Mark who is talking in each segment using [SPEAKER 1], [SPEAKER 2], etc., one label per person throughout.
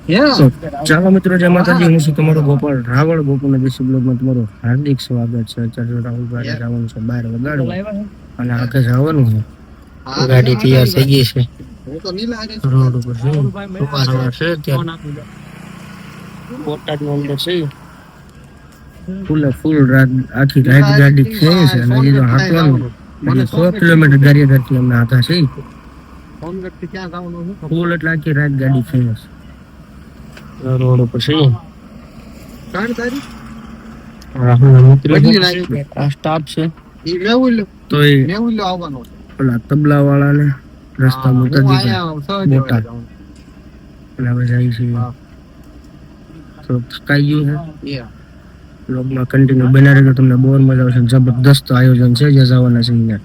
[SPEAKER 1] તો ચાલો મિત્રો, જય માતાજી. હું છું તમારો ગોપાલ રાવળ. ગોપાલ દેશી બ્લોગમાં તમારું હાર્દિક સ્વાગત છે. અત્યારે રાહુલભાઈ જવાનું છે બહાર વગાડવા અને આગળ જવાનું છે. ગાડી તૈયાર થઈ ગઈ છે, રોડ ઉપર છે. બોટાદની અંદર છે. ફૂલે ફૂલ રાત આખી રાત ગાડી ખેંચે છે અને હજી તો હાંકવાનું 100 કિલોમીટર ગાડી કરતી અમને હાથા છે. ફૂલ એટલે આખી રાત ગાડી ખેંચે છે. રોડ ઉપર છે. સ્ટાફ છે તો પેલા તબલા વાળા ને રસ્તા મોટા મોટા એટલે હવે જાય છે. તો થકાઈ ગયું છે. બ્લોગમાં કન્ટિન્યુ બના રહેજો, તમને બહુ મજા આવશે. જબરદસ્ત આયોજન છે જે જવાના છે અહીંયા.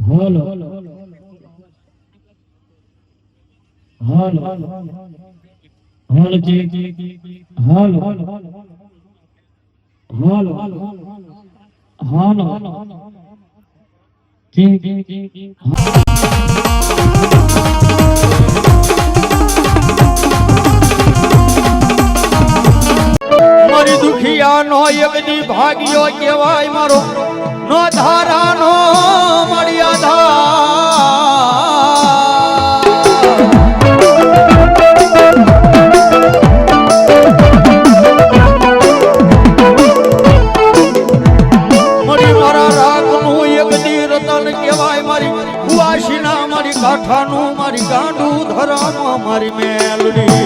[SPEAKER 1] હાલો હાલો હાલો હાલો હાલો હાલો
[SPEAKER 2] મારી દુખિયા નો એક દી ભાગ્યો કેવાય મારો નો ધારા નો મળ્યા મળી મારા રાગ નું એક દી રતન કેવાય મારી કુવાસીના મારી કાઠાનું મારી ગાંડું ધરમ મારી મેલડી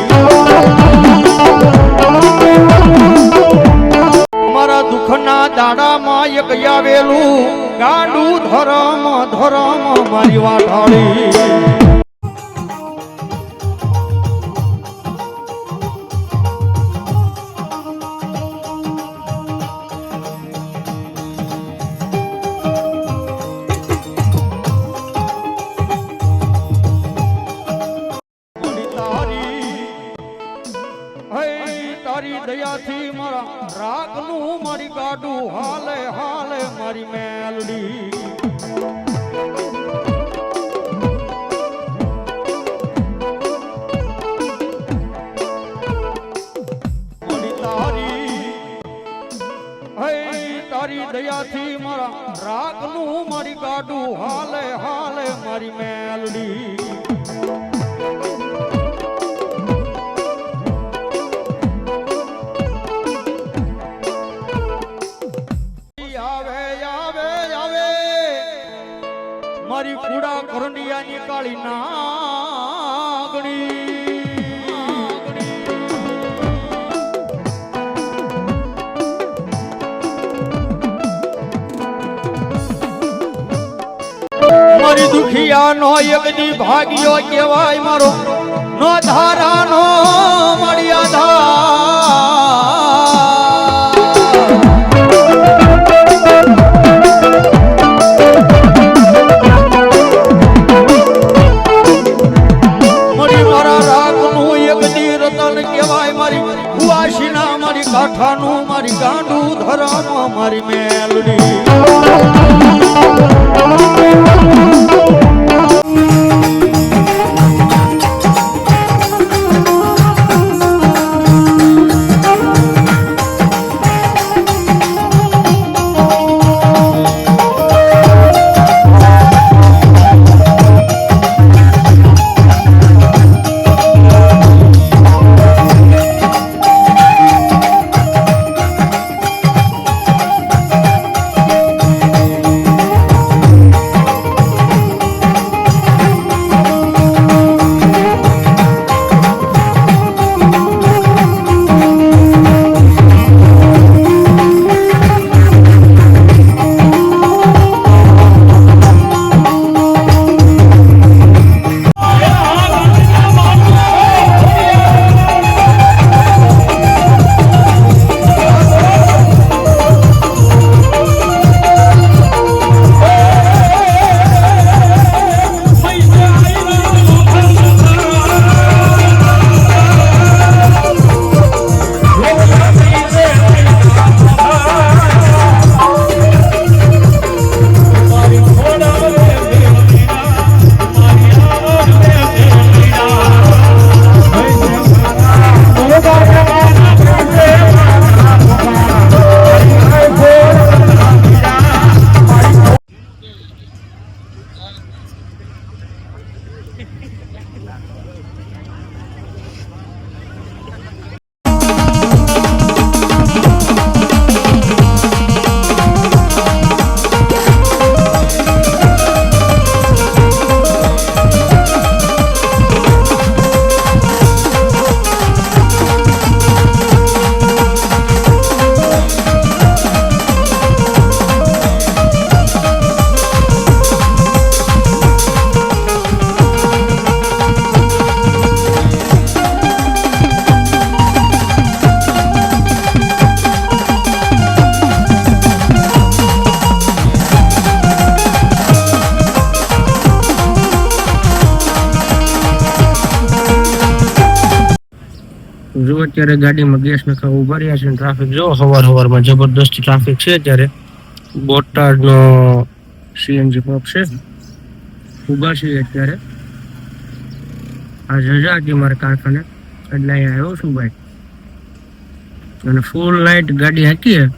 [SPEAKER 2] મારા દુઃખના દાડામાં એક આવેલું ગાંડું ધરમ ધરમ મારી વાઢાળી તારી દયાથી મારા રાગનું મારી ગાડું હાલે હાલે મારી મેલડી તારી દયાથી મારા રાગનું મારી ગાડું હાલે હાલે મારી મેલડી મારી કુડા કરંડિયાની કાળી નાગણી મારી દુખિયા નો એક દી ભાગ્યો કેવાય મારો નો ધારા નો મળ્યા ધા કાઠાનું મારી ગાંડું ધરમ મારી મેલડી
[SPEAKER 1] જો અત્યારે ગાડીમાં ગેસ નખાવા ઉભા રહ્યા છે. ટ્રાફિક જો સવારમાં જબરદસ્ત ટ્રાફિક છે. અત્યારે બોટાદનો સીએનજી પંપ છે, ઉભા છીએ અત્યારે. આ રજા હતી મારે કારખાને એટલે અહીંયા આવ્યો છું ભાઈ. અને ફૂલ નાઇટ ગાડી હાંકીએ.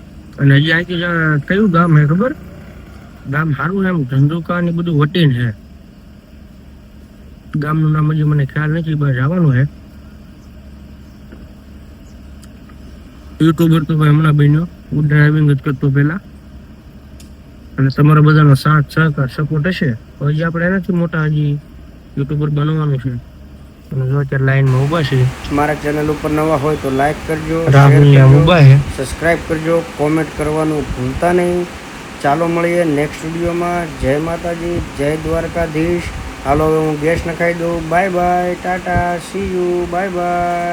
[SPEAKER 1] અને હજી હાંકી કયું ગામ હે ખબર? ગામ સારું એમ ધંધુકા ને બધું વટીને છે. ગામનું નામ હજી મને ખ્યાલ નથી, બસ જવાનું છે. યુટ્યુબર તો ભાઈ હમણાં બન્યો, હું ડ્રાઇવિંગ જ કરતો પહેલા. અને તમારા બધાનો સાથ સહકાર સપોર્ટ હશે તો હજી આપણે એનાથી મોટા હજી યુટ્યુબર બનવાનું છે. અને જો અત્યારે લાઈનમાં ઊભા છે.
[SPEAKER 3] મારા ચેનલ ઉપર નવા હોય તો લાઈક કરજો,
[SPEAKER 1] રાહુલ ઊભા છે,
[SPEAKER 3] સબસ્ક્રાઇબ કરજો, કોમેન્ટ કરવાનું ભૂલતા નહીં. ચાલો મળીએ નેક્સ્ટ વિડીયોમાં. જય માતાજી, જય દ્વારકાધીશ. હાલો હવે હું ગેસ નખાઈ દઉં. Bye bye, Tata, C you, bye bye.